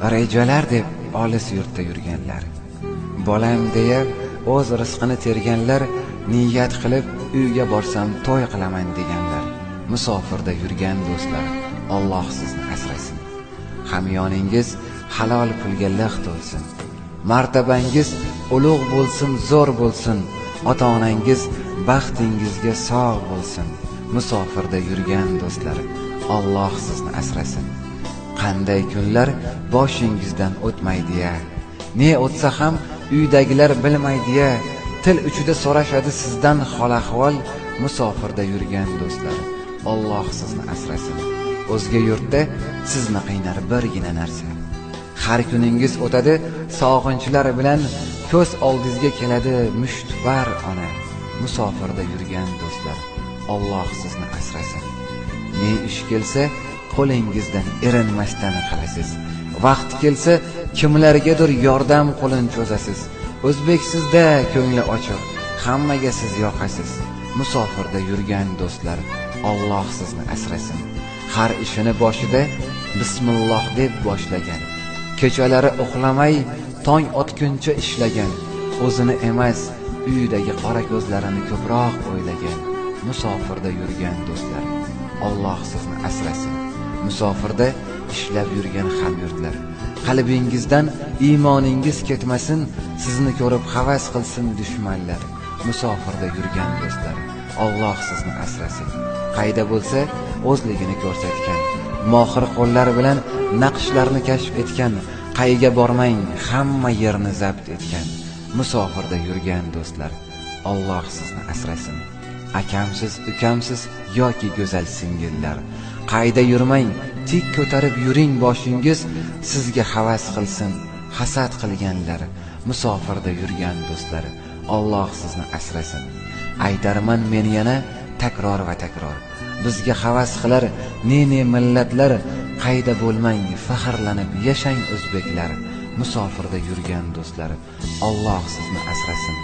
rejalar deb olis yurtda yurganlar, bolam deya o'z rizqini terganlar, niyat qilib uyga borsam to'y qilaman deganlar, musofirda yurgan do'stlar, Alloh sizni asrasin. Hamyoningiz halol pulga liq to'lsin, martabangiz ulug' bo'lsin, zo'r bo'lsin, ota-onangiz baxtingizga sog' bo'lsin, musofirda yurgan do'stlar, Alloh sizni asrasin. Qanday kunlar boshingizdan o'tmaydi-ya, ne o'tsa ham uydagilar bilmaydi-ya, til uchida so'rashadi sizdan hol-ahvol, musofirda yurgan do'stlar, Alloh sizni asrasin. O'zga yurtda sizni qiynar birgina narsa, har kuningiz o'tadi sog'inchlar bilan, ko'z oldingizga keladi mushtbar ona, musofirda yurgan do'stlar, Alloh sizni asrasin. Ne ish kelsa qo'lingizdan erinmasdan qilasiz, vaqt kelsa kimlargadir yordam qo'lin cho'zasiz. O'zbeksizda ko'ngli ochiq, hammaga siz yoqasiz, musofirda yurgan do'stlar, Alloh sizni asrasin. Har ishini boshida bismillah deb boshlagan, kechalari uxlamay tong otguncha ishlagan, o'zini emas uyidagi qora ko'zlarini ko'proq o'ylagan, musofirda yurgan do'stlar, Alloh sizni asrasin. Musofirda ishlab yurgan hamyurtlar, qalbingizdan iymoningiz ketmasin, sizni ko'rib havas qilsin dushmanlar, musofirda yurgan do'stlar, Alloh sizni asrasin. Qayda bo'lsa o'zligini ko'rsatgan, mohir qo'llar bilan naqshlarni kashf etgan, qayga bormang hamma yerni zabt etgan, musofirda yurgan do'stlar, Alloh sizni asrasin. Akamsiz, ukamsiz yoki go'zal singillar, qayda yurmang tik ko'tarib yuring boshingiz, sizga havas qilsin hasad qilganlar, musofirda yurgan do'stlar, Alloh sizni asrasin. Aytarman men yana takror va takror, bizga havas qilar ne millatlar, qayda bo'lmang faxrlanib yashang o'zbeklar, musofirda yurgan do'stlar, Alloh sizni asrasin.